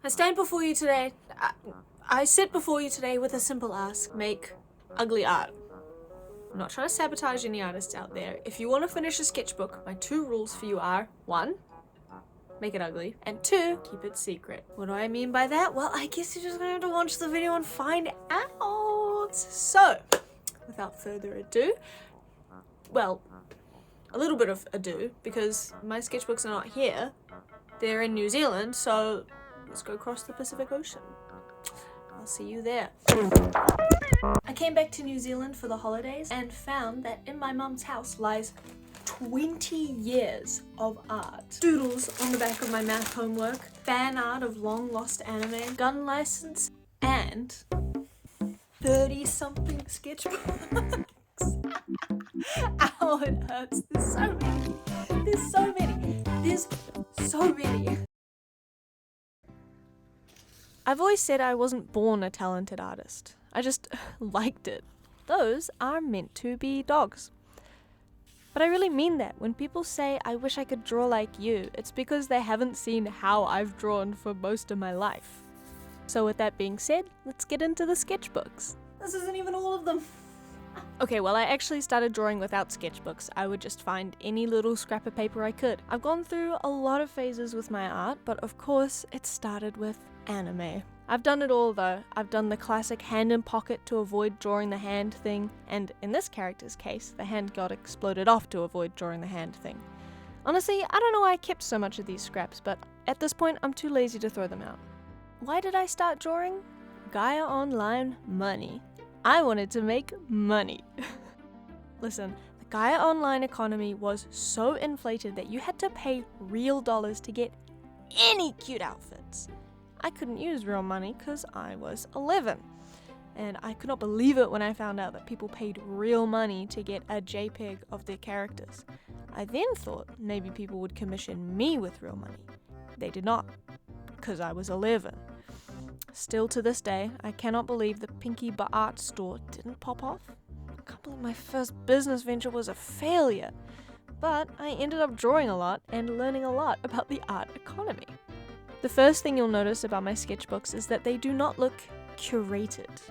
I stand before you today, I sit before you today with a simple ask: make ugly art. I'm not trying to sabotage any artists out there. If you want to finish a sketchbook, my 2 rules for you are: 1, make it ugly, and 2, keep it secret. What do I mean by that? Well, I guess you're just gonna have to watch the video and find out. So, without further ado, well, a little bit of ado, because my sketchbooks are not here. They're in New Zealand, so let's go across the Pacific Ocean. I'll see you there. I came back to New Zealand for the holidays and found that in my mum's house lies 20 years of art. Doodles on the back of my math homework, fan art of long lost anime, gun license, and 30-something sketchbooks. Ow, it hurts. There's so many. There's so many. There's so many. I've always said I wasn't born a talented artist. I just liked it. Those are meant to be dogs. But I really mean that. When people say, I wish I could draw like you, it's because they haven't seen how I've drawn for most of my life. So with that being said, let's get into the sketchbooks. This isn't even all of them. Okay, well, I actually started drawing without sketchbooks. I would just find any little scrap of paper I could. I've gone through a lot of phases with my art, but of course it started with anime. I've done it all though. I've done the classic hand in pocket to avoid drawing the hand thing, and in this character's case, the hand got exploded off to avoid drawing the hand thing. Honestly, I don't know why I kept so much of these scraps, but at this point I'm too lazy to throw them out. Why did I start drawing? Gaia Online money. I wanted to make money. Listen, the Gaia Online economy was so inflated that you had to pay real dollars to get any cute outfits. I couldn't use real money because I was 11. And I could not believe it when I found out that people paid real money to get a JPEG of their characters. I then thought maybe people would commission me with real money. They did not, because I was 11. Still to this day, I cannot believe the Pinky Art store didn't pop off. I can't believe my first business venture was a failure. But I ended up drawing a lot and learning a lot about the art economy. The first thing you'll notice about my sketchbooks is that they do not look curated.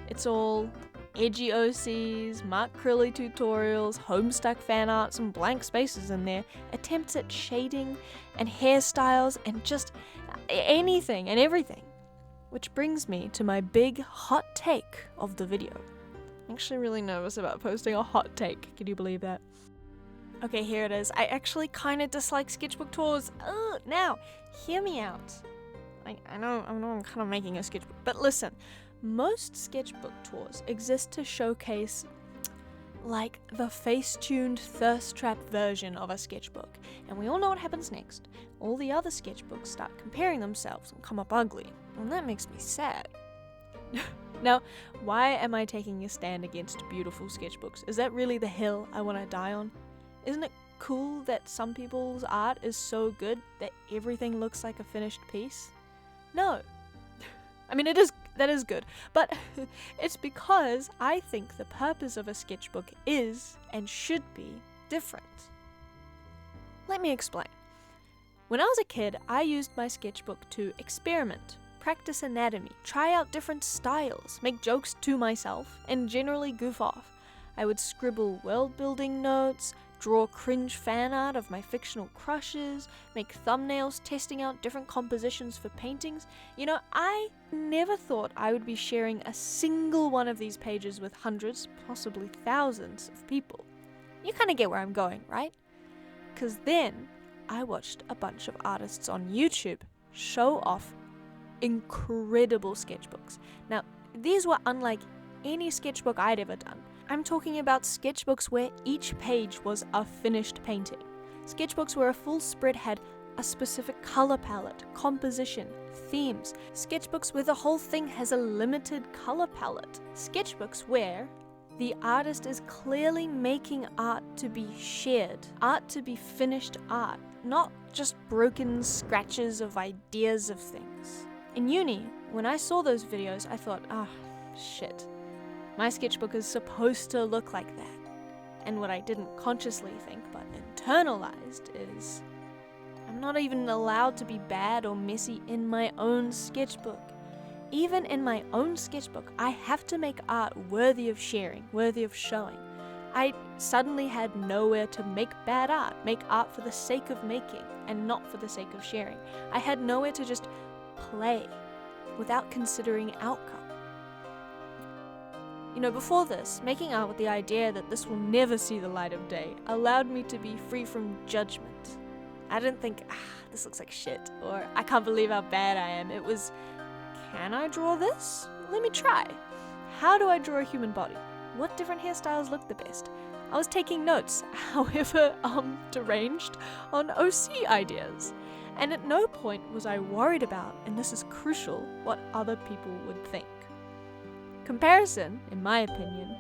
It's all edgy OCs, Mart Crilly tutorials, Homestuck fan art, some blank spaces in there, attempts at shading and hairstyles and just anything and everything. Which brings me to my big hot take of the video. I'm actually really nervous about posting a hot take. Can you believe that? Okay, here it is. I actually kind of dislike sketchbook tours. Now, hear me out. I know I'm kind of making a sketchbook, but listen. Most sketchbook tours exist to showcase like the face-tuned thirst trap version of a sketchbook. And we all know what happens next. All the other sketchbooks start comparing themselves and come up ugly. And that makes me sad. Now, why am I taking a stand against beautiful sketchbooks? Is that really the hill I want to die on? Isn't it cool that some people's art is so good that everything looks like a finished piece? No. I mean, that is good, but it's because I think the purpose of a sketchbook is and should be different. Let me explain. When I was a kid, I used my sketchbook to experiment, practice anatomy, try out different styles, make jokes to myself, and generally goof off. I would scribble world-building notes, draw cringe fan art of my fictional crushes, make thumbnails testing out different compositions for paintings. You know, I never thought I would be sharing a single one of these pages with hundreds, possibly thousands of people. You kind of get where I'm going, right? Because then I watched a bunch of artists on YouTube show off incredible sketchbooks. Now, these were unlike any sketchbook I'd ever done. I'm talking about sketchbooks where each page was a finished painting. Sketchbooks where a full spread had a specific color palette, composition, themes. Sketchbooks where the whole thing has a limited color palette. Sketchbooks where the artist is clearly making art to be shared, art to be finished art, not just broken scratches of ideas of things. In uni, when I saw those videos, I thought, shit. My sketchbook is supposed to look like that. And what I didn't consciously think, but internalized, is I'm not even allowed to be bad or messy in my own sketchbook. Even in my own sketchbook, I have to make art worthy of sharing, worthy of showing. I suddenly had nowhere to make bad art, make art for the sake of making and not for the sake of sharing. I had nowhere to just play without considering outcome. You know, before this, making art with the idea that this will never see the light of day allowed me to be free from judgment. I didn't think, this looks like shit, or I can't believe how bad I am. It was, can I draw this? Let me try. How do I draw a human body? What different hairstyles look the best? I was taking notes, however deranged, on OC ideas. And at no point was I worried about, and this is crucial, what other people would think. Comparison, in my opinion,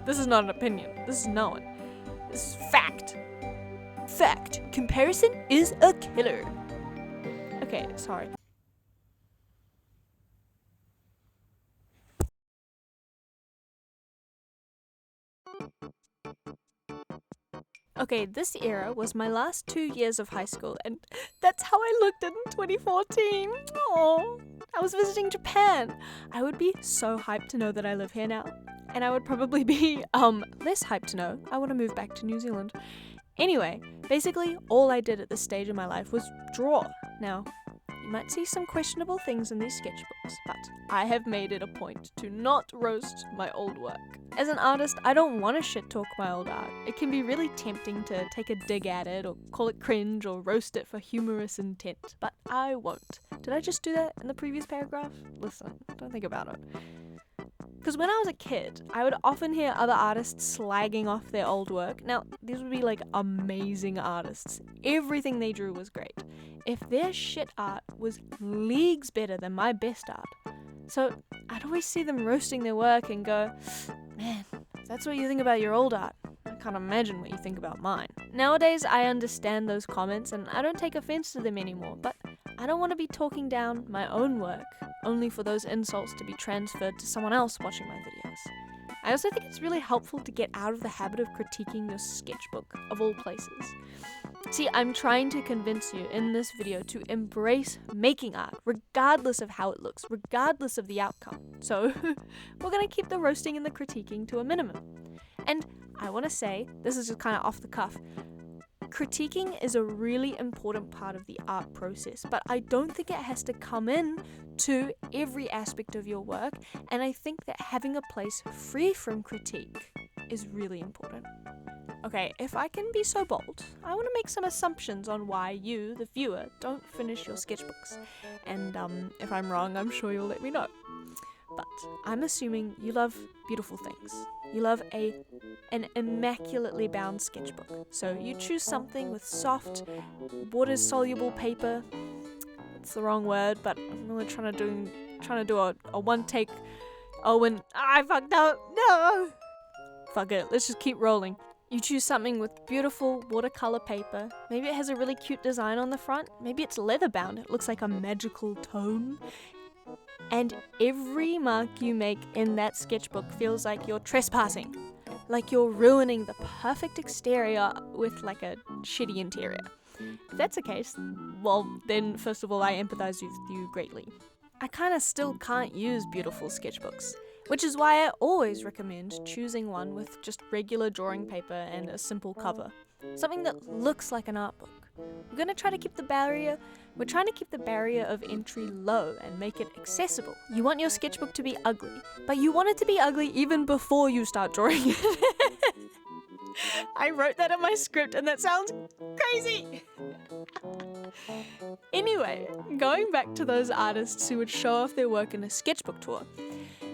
this is not an opinion, this is known. This is fact. Fact. Comparison is a killer. Okay, sorry. Okay, this era was my last 2 years of high school, and that's how I looked in 2014. Oh, I was visiting Japan. I would be so hyped to know that I live here now. And I would probably be, less hyped to know I want to move back to New Zealand. Anyway, basically all I did at this stage of my life was draw. Now, you might see some questionable things in these sketchbooks, but I have made it a point to not roast my old work. As an artist, I don't want to shit talk my old art. It can be really tempting to take a dig at it, or call it cringe, or roast it for humorous intent, but I won't. Did I just do that in the previous paragraph? Listen, don't think about it. Because when I was a kid, I would often hear other artists slagging off their old work. Now, these would be like amazing artists. Everything they drew was great. If their shit art was leagues better than my best art. So I'd always see them roasting their work and go, man, if that's what you think about your old art, I can't imagine what you think about mine. Nowadays, I understand those comments and I don't take offense to them anymore, but I don't want to be talking down my own work only for those insults to be transferred to someone else watching my videos. I also think it's really helpful to get out of the habit of critiquing your sketchbook, of all places. See, I'm trying to convince you in this video to embrace making art, regardless of how it looks, regardless of the outcome. So, we're going to keep the roasting and the critiquing to a minimum. And I want to say, this is just kind of off the cuff, critiquing is a really important part of the art process, but I don't think it has to come in to every aspect of your work, and I think that having a place free from critique is really important. Okay, if I can be so bold, I want to make some assumptions on why you, the viewer, don't finish your sketchbooks. And if I'm wrong, I'm sure you'll let me know. But I'm assuming you love beautiful things. You love an immaculately bound sketchbook. So you choose something with soft, water-soluble paper. It's the wrong word, but I'm really trying to do a one-take. Oh, and I fucked up. No. Fuck it. Let's just keep rolling. You choose something with beautiful watercolor paper. Maybe it has a really cute design on the front. Maybe it's leather bound. It looks like a magical tome. And every mark you make in that sketchbook feels like you're trespassing. Like you're ruining the perfect exterior with like a shitty interior. If that's the case, well then first of all I empathize with you greatly. I kinda still can't use beautiful sketchbooks, which is why I always recommend choosing one with just regular drawing paper and a simple cover. Something that looks like an art book. We're trying to keep the barrier of entry low and make it accessible. You want your sketchbook to be ugly, but you want it to be ugly even before you start drawing it. I wrote that in my script and that sounds crazy. Anyway, going back to those artists who would show off their work in a sketchbook tour,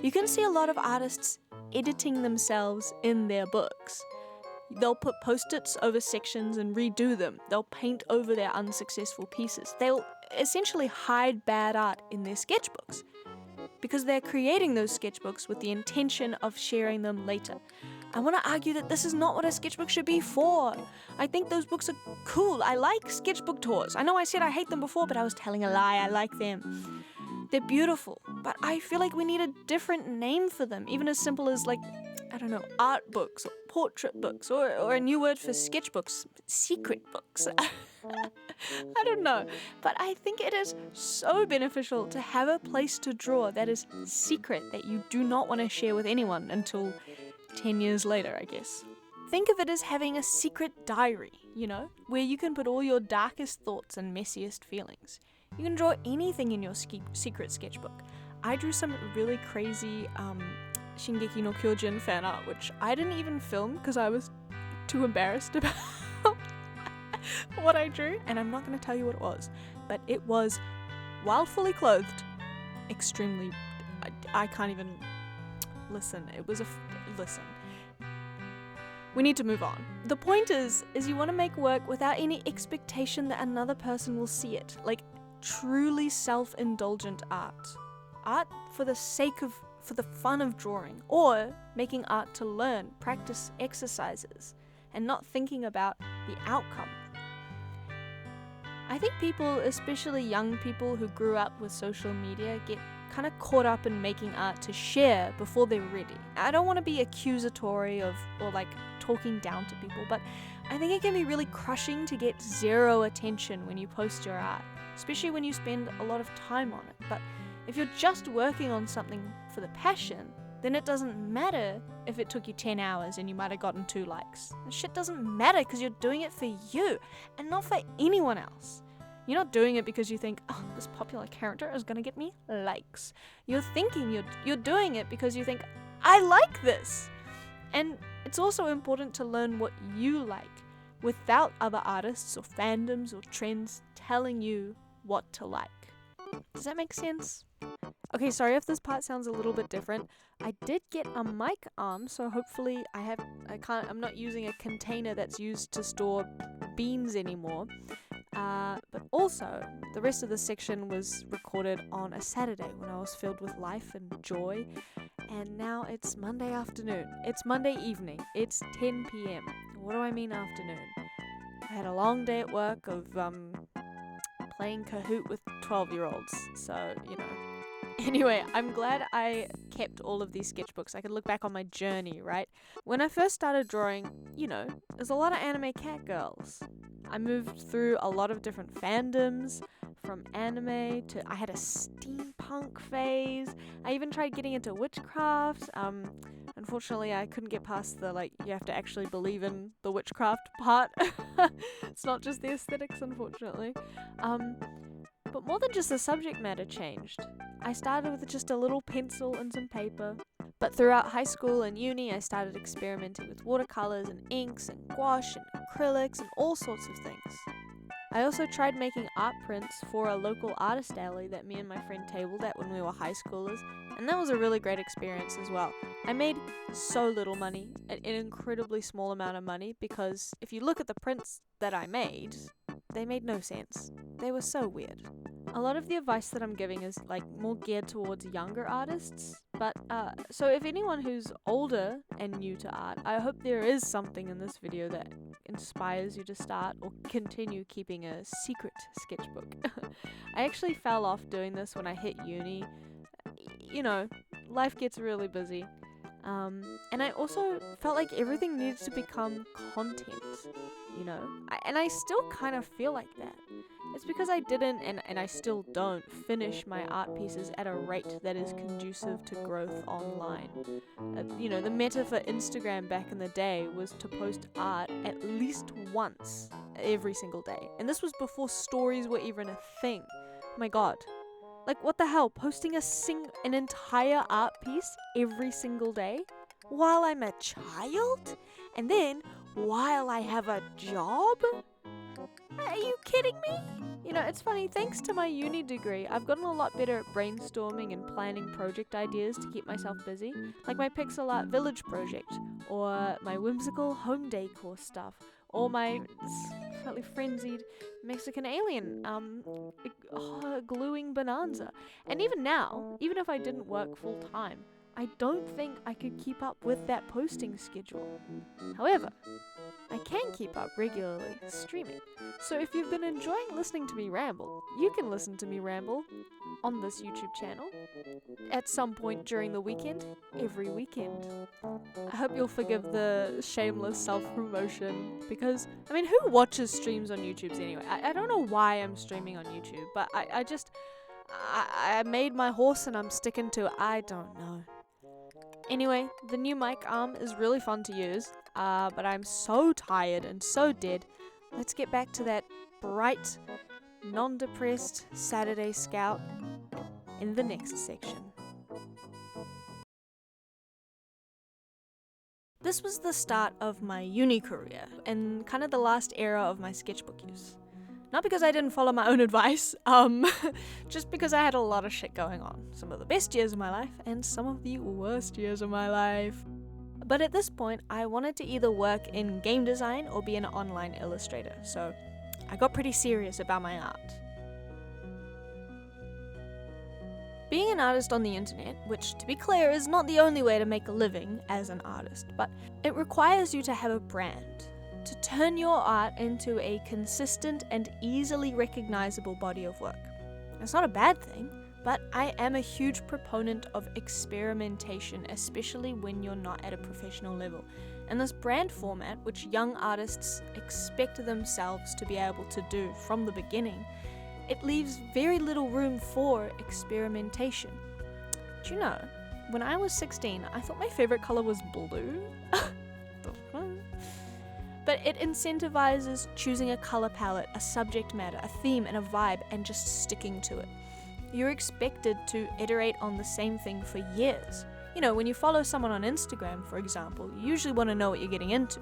you can see a lot of artists editing themselves in their books. They'll put post-its over sections and redo them. They'll paint over their unsuccessful pieces. They'll essentially hide bad art in their sketchbooks because they're creating those sketchbooks with the intention of sharing them later. I want to argue that this is not what a sketchbook should be for. I think those books are cool. I like sketchbook tours. I know I said I hate them before, but I was telling a lie. I like them. They're beautiful, but I feel like we need a different name for them, even as simple as like I don't know, art books or portrait books or a new word for sketchbooks, secret books. I don't know, but I think it is so beneficial to have a place to draw that is secret, that you do not want to share with anyone until 10 years later, I guess. Think of it as having a secret diary, where you can put all your darkest thoughts and messiest feelings. You can draw anything in your secret sketchbook. I drew some really crazy Shingeki no Kyojin fan art, which I didn't even film because I was too embarrassed about what I drew, and I'm not going to tell you what it was, but it was, while fully clothed, extremely, I can't even, listen, it was listen. We need to move on. The point is you want to make work without any expectation that another person will see it, like truly self-indulgent art. Art for the fun of drawing, or making art to learn, practice exercises, and not thinking about the outcome. I think people, especially young people who grew up with social media, get kind of caught up in making art to share before they're ready. I don't want to be accusatory or like talking down to people, but I think it can be really crushing to get zero attention when you post your art, especially when you spend a lot of time on it. But if you're just working on something for the passion, then it doesn't matter if it took you 10 hours and you might have gotten 2 likes. That shit doesn't matter because you're doing it for you and not for anyone else. You're not doing it because you think, oh, this popular character is going to get me likes. You're doing it because you think, I like this. And it's also important to learn what you like without other artists or fandoms or trends telling you what to like. Does that make sense? Okay, sorry if this part sounds a little bit different. I did get a mic arm, so hopefully I'm not using a container that's used to store beans anymore. But also, the rest of the section was recorded on a Saturday when I was filled with life and joy. And now it's Monday afternoon. It's Monday evening. It's 10 p.m. What do I mean afternoon? I had a long day at work of playing Kahoot with 12-year-olds, so, Anyway, I'm glad I kept all of these sketchbooks. I could look back on my journey, right? When I first started drawing, there's a lot of anime cat girls. I moved through a lot of different fandoms, from anime to, I had a steampunk phase. I even tried getting into witchcraft. Unfortunately, I couldn't get past the, you have to actually believe in the witchcraft part. It's not just the aesthetics, unfortunately. But more than just the subject matter changed. I started with just a little pencil and some paper. But throughout high school and uni, I started experimenting with watercolors and inks and gouache and acrylics and all sorts of things. I also tried making art prints for a local artist alley that me and my friend tabled at when we were high schoolers, and that was a really great experience as well. I made so little money, an incredibly small amount of money, because if you look at the prints that I made, they made no sense. They were so weird. A lot of the advice that I'm giving is more geared towards younger artists, but so if anyone who's older and new to art, I hope there is something in this video that inspires you to start or continue keeping a secret sketchbook. I actually fell off doing this when I hit uni. Life gets really busy. And I also felt like everything needed to become content, and I still kind of feel like that. It's because I didn't, and I still don't, finish my art pieces at a rate that is conducive to growth online. The meta for Instagram back in the day was to post art at least once every single day. And this was before stories were even a thing. Oh my god. What the hell? Posting an entire art piece every single day? While I'm a child? And then, while I have a job? Are you kidding me? It's funny, thanks to my uni degree, I've gotten a lot better at brainstorming and planning project ideas to keep myself busy, like my pixel art village project, or my whimsical home decor stuff, or my slightly frenzied Mexican alien gluing bonanza. And even now, even if I didn't work full time, I don't think I could keep up with that posting schedule. However, I can keep up regularly streaming. So if you've been enjoying listening to me ramble, you can listen to me ramble on this YouTube channel at some point during the weekend, every weekend. I hope you'll forgive the shameless self-promotion because, I mean, who watches streams on YouTube anyway? I don't know why I'm streaming on YouTube, but I made my horse and I'm sticking to it. I don't know. Anyway, the new mic arm is really fun to use, but I'm so tired and so dead. Let's get back to that bright, non-depressed Saturday Scout in the next section. This was the start of my uni career and kind of the last era of my sketchbook use. Not because I didn't follow my own advice, just because I had a lot of shit going on. Some of the best years of my life and some of the worst years of my life. But at this point, I wanted to either work in game design or be an online illustrator, so I got pretty serious about my art. Being an artist on the internet, which to be clear is not the only way to make a living as an artist, but it requires you to have a brand. To turn your art into a consistent and easily recognizable body of work. It's not a bad thing, but I am a huge proponent of experimentation, especially when you're not at a professional level. And this brand format, which young artists expect themselves to be able to do from the beginning, it leaves very little room for experimentation. Do you know, when I was 16, I thought my favorite color was blue. But it incentivizes choosing a color palette, a subject matter, a theme, and a vibe, and just sticking to it. You're expected to iterate on the same thing for years. You know, when you follow someone on Instagram, for example, you usually want to know what you're getting into.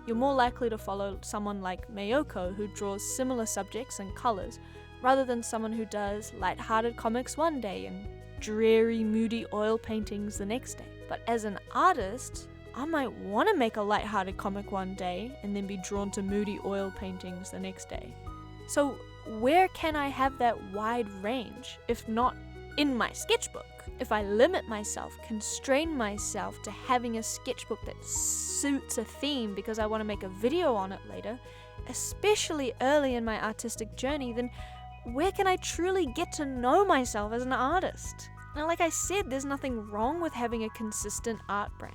You're more likely to follow someone like Mayoko, who draws similar subjects and colors, rather than someone who does light-hearted comics one day and dreary, moody oil paintings the next day. But as an artist, I might want to make a light-hearted comic one day and then be drawn to moody oil paintings the next day. So where can I have that wide range, if not in my sketchbook? If I limit myself, constrain myself to having a sketchbook that suits a theme because I want to make a video on it later, especially early in my artistic journey, then where can I truly get to know myself as an artist? Now, like I said, there's nothing wrong with having a consistent art brand.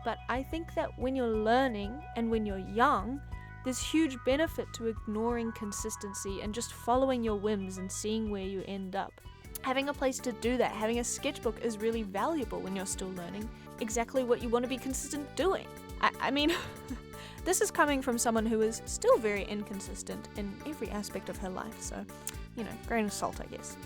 But I think that when you're learning and when you're young, there's huge benefit to ignoring consistency and just following your whims and seeing where you end up. Having a place to do that, having a sketchbook is really valuable when you're still learning exactly what you want to be consistent doing. I mean, this is coming from someone who is still very inconsistent in every aspect of her life, so, you know, grain of salt, I guess.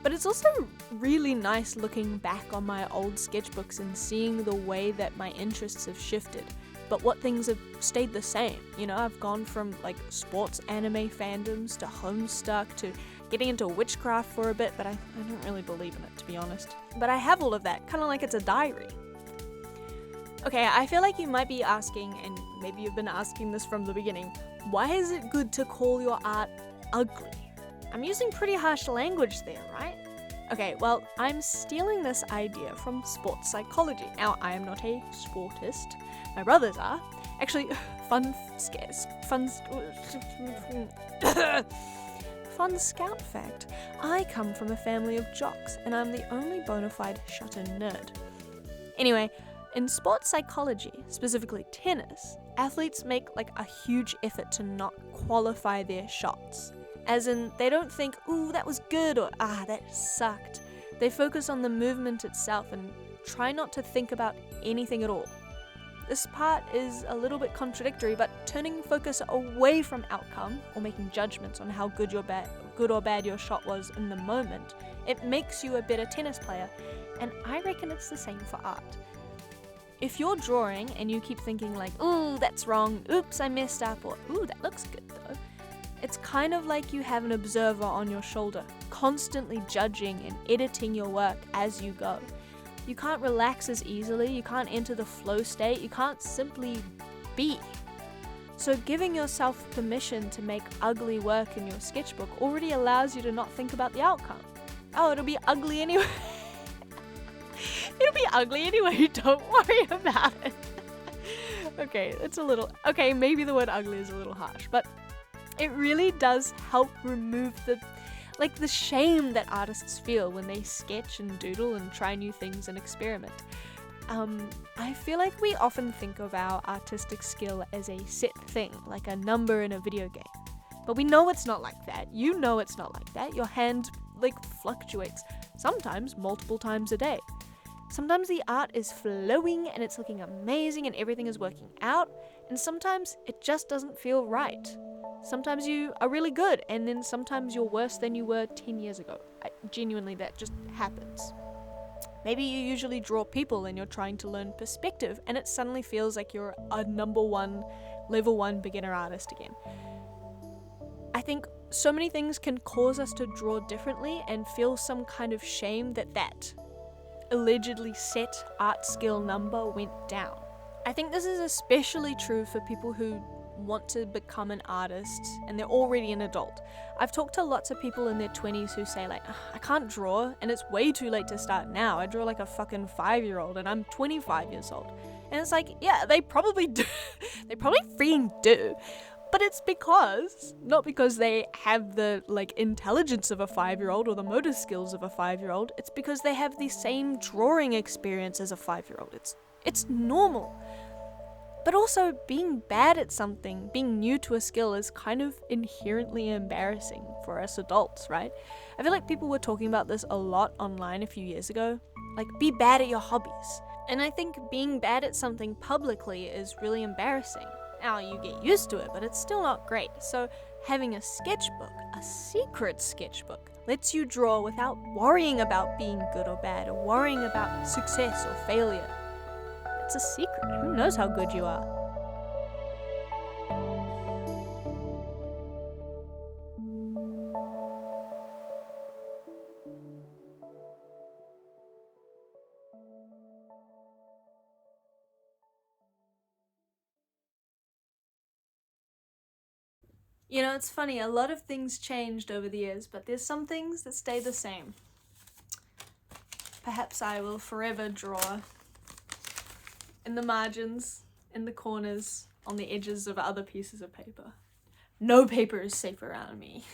But it's also really nice looking back on my old sketchbooks and seeing the way that my interests have shifted, but what things have stayed the same. You know, I've gone from like sports anime fandoms to Homestuck to getting into witchcraft for a bit, but I don't really believe in it, to be honest. But I have all of that, kind of like it's a diary. Okay, I feel like you might be asking, and maybe you've been asking this from the beginning, why is it good to call your art ugly? I'm using pretty harsh language there, right? Okay, well, I'm stealing this idea from sports psychology. Now, I am not a sportist. My brothers are. Actually, fun scout fact. I come from a family of jocks, and I'm the only bona fide shut-in nerd. Anyway, in sports psychology, specifically tennis, athletes make like a huge effort to not qualify their shots. As in, they don't think, ooh, that was good, or that sucked. They focus on the movement itself and try not to think about anything at all. This part is a little bit contradictory, but turning focus away from outcome, or making judgments on how good or bad your shot was in the moment, it makes you a better tennis player, and I reckon it's the same for art. If you're drawing and you keep thinking like, ooh, that's wrong, oops, I messed up, or ooh, that looks good though, it's kind of like you have an observer on your shoulder, constantly judging and editing your work as you go. You can't relax as easily, you can't enter the flow state, you can't simply be. So giving yourself permission to make ugly work in your sketchbook already allows you to not think about the outcome. Oh, it'll be ugly anyway. It'll be ugly anyway, don't worry about it. Okay, it's a little... Okay, maybe the word ugly is a little harsh, but it really does help remove the shame that artists feel when they sketch and doodle and try new things and experiment. I feel like we often think of our artistic skill as a set thing, like a number in a video game. But we know it's not like that. You know it's not like that. Your hand, fluctuates. Sometimes multiple times a day. Sometimes the art is flowing and it's looking amazing and everything is working out. And sometimes it just doesn't feel right. Sometimes you are really good and then sometimes you're worse than you were 10 years ago. Genuinely, that just happens. Maybe you usually draw people and you're trying to learn perspective and it suddenly feels like you're a level 1 beginner artist again. I think so many things can cause us to draw differently and feel some kind of shame that allegedly set art skill number went down. I think this is especially true for people who want to become an artist and they're already an adult. I've talked to lots of people in their 20s who say I can't draw and it's way too late to start now. I draw like a fucking 5-year-old and I'm 25 years old. And it's yeah, they probably do. They probably freaking do. But it's not because they have the intelligence of a 5-year-old or the motor skills of a 5-year-old. It's because they have the same drawing experience as a 5-year-old. It's normal. But also, being bad at something, being new to a skill is kind of inherently embarrassing for us adults, right? I feel like people were talking about this a lot online a few years ago. Be bad at your hobbies. And I think being bad at something publicly is really embarrassing. Now, you get used to it, but it's still not great. So having a sketchbook, a secret sketchbook, lets you draw without worrying about being good or bad, or worrying about success or failure. It's a secret. Who knows how good you are? You know, it's funny, a lot of things changed over the years, but there's some things that stay the same. Perhaps I will forever draw in the margins, in the corners, on the edges of other pieces of paper. No paper is safe around me.